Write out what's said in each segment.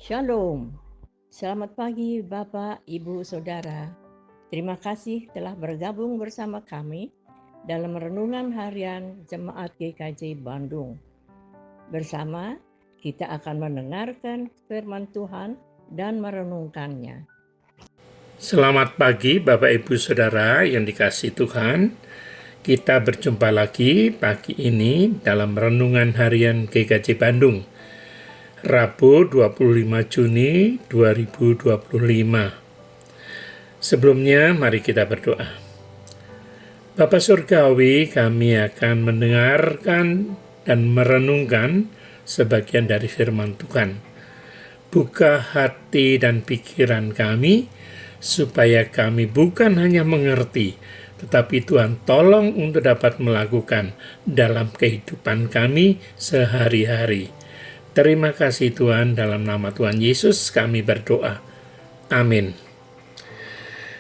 Shalom. Selamat pagi Bapak, Ibu, Saudara. Terima kasih telah bergabung bersama kami dalam renungan harian Jemaat GKJ Bandung. Bersama kita akan mendengarkan firman Tuhan dan merenungkannya. Selamat pagi Bapak Ibu Saudara yang dikasihi Tuhan. Kita berjumpa lagi pagi ini dalam renungan harian GKJ Bandung. Rabu 25 Juni 2025. Sebelumnya mari kita berdoa. Bapa Surgawi, kami akan mendengarkan dan merenungkan sebagian dari firman Tuhan. Buka hati dan pikiran kami, supaya kami bukan hanya mengerti, tetapi Tuhan tolong untuk dapat melakukan dalam kehidupan kami sehari-hari. Terima kasih Tuhan, dalam nama Tuhan Yesus kami berdoa. Amin.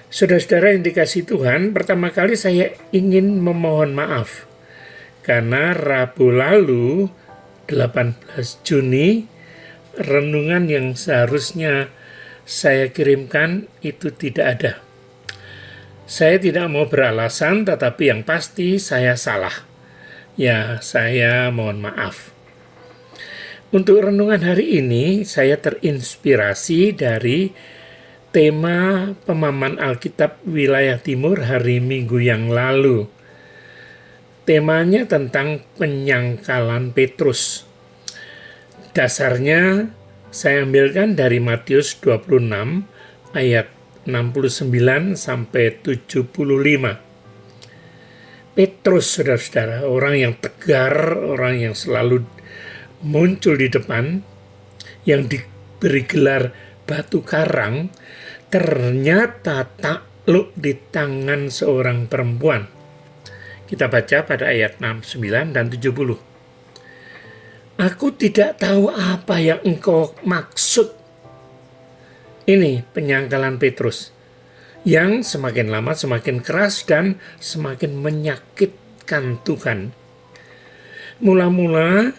Saudara-saudara yang dikasihi Tuhan, pertama kali saya ingin memohon maaf karena Rabu lalu 18 Juni renungan yang seharusnya saya kirimkan itu tidak ada. Saya tidak mau beralasan, tetapi yang pasti saya salah. Ya, saya mohon maaf. Untuk renungan hari ini, saya terinspirasi dari tema pemahaman Alkitab Wilayah Timur hari Minggu yang lalu. Temanya tentang penyangkalan Petrus. Dasarnya saya ambilkan dari Matius 26 ayat 69 sampai 75. Petrus, saudara-saudara, orang yang tegar, orang yang selalu muncul di depan, yang diberi gelar batu karang, ternyata takluk di tangan seorang perempuan. Kita baca pada ayat 69 dan 70. Aku tidak tahu apa yang engkau maksud. Ini penyangkalan Petrus, yang semakin lama semakin keras dan semakin menyakitkan Tuhan. Mula-mula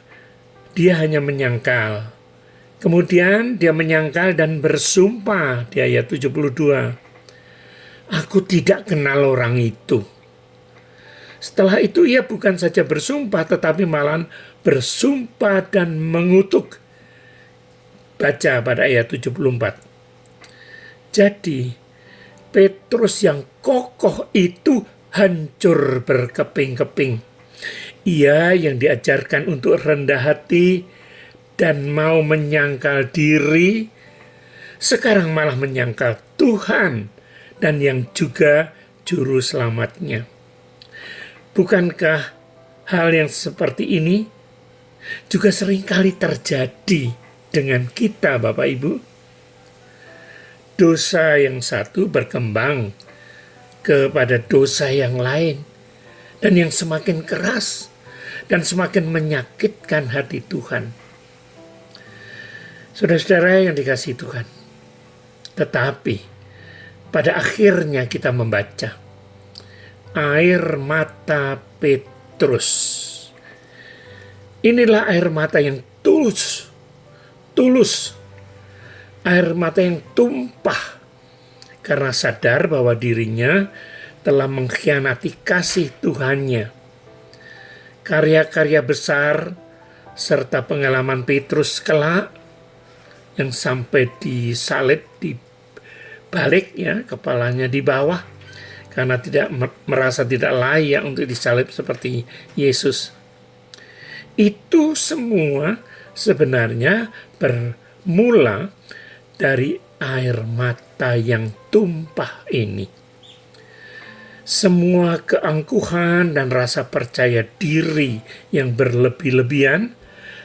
dia hanya menyangkal. Kemudian dia menyangkal dan bersumpah di ayat 72. Aku tidak kenal orang itu. Setelah itu ia bukan saja bersumpah, tetapi malah bersumpah dan mengutuk. Baca pada ayat 74. Jadi Petrus yang kokoh itu hancur berkeping-keping. Ia yang diajarkan untuk rendah hati dan mau menyangkal diri, sekarang malah menyangkal Tuhan dan yang juga juru selamatnya. Bukankah hal yang seperti ini juga seringkali terjadi dengan kita, Bapak Ibu? Dosa yang satu berkembang kepada dosa yang lain, dan yang semakin keras dan semakin menyakitkan hati Tuhan. Saudara-saudara yang dikasihi Tuhan, tetapi pada akhirnya kita membaca air mata Petrus. Inilah air mata yang tulus. Air mata yang tumpah karena sadar bahwa dirinya telah mengkhianati kasih Tuhannya. Karya-karya besar serta pengalaman Petrus kelak yang sampai disalib di balik, ya, kepalanya di bawah karena merasa tidak layak untuk disalib seperti Yesus. Itu semua sebenarnya bermula dari air mata yang tumpah ini. Semua keangkuhan dan rasa percaya diri yang berlebih-lebihan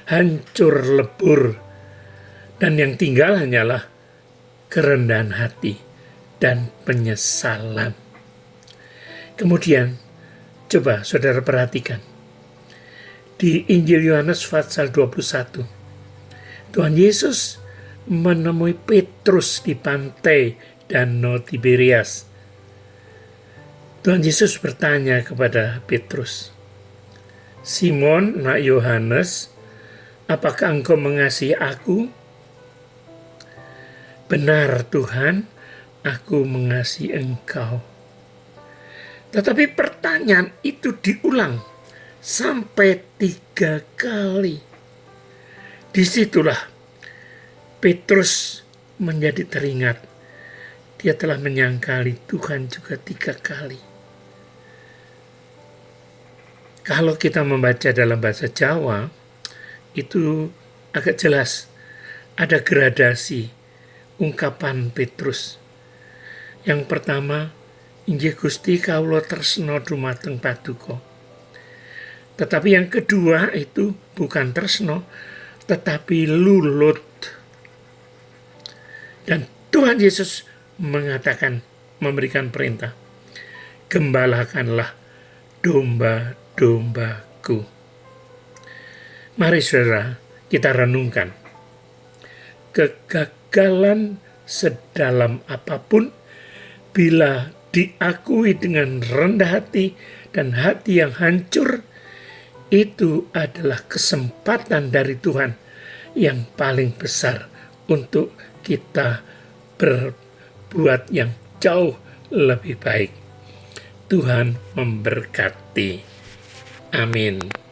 hancur lebur, dan yang tinggal hanyalah kerendahan hati dan penyesalan. Kemudian, coba saudara perhatikan, di Injil Yohanes pasal 21, Tuhan Yesus menemui Petrus di pantai Danau Tiberias. Tuhan Yesus bertanya kepada Petrus, Simon, anak Yohanes, apakah engkau mengasihi aku? Benar Tuhan, aku mengasihi Engkau. Tetapi pertanyaan itu diulang sampai 3 kali. Disitulah Petrus menjadi teringat. Dia telah menyangkali Tuhan juga 3 kali. Kalau kita membaca dalam bahasa Jawa, itu agak jelas. Ada gradasi ungkapan Petrus. Yang pertama, inggih Gusti kawula tresna dumateng Paduka. Tetapi yang kedua itu bukan tresno, tetapi lulut. Dan Tuhan Yesus mengatakan, memberikan perintah, gembalakanlah domba-dombaku. Mari saudara, kita renungkan. Kegagalan sedalam apapun, bila diakui dengan rendah hati dan hati yang hancur, itu adalah kesempatan dari Tuhan yang paling besar untuk kita berbuat yang jauh lebih baik. Tuhan memberkati. Amin.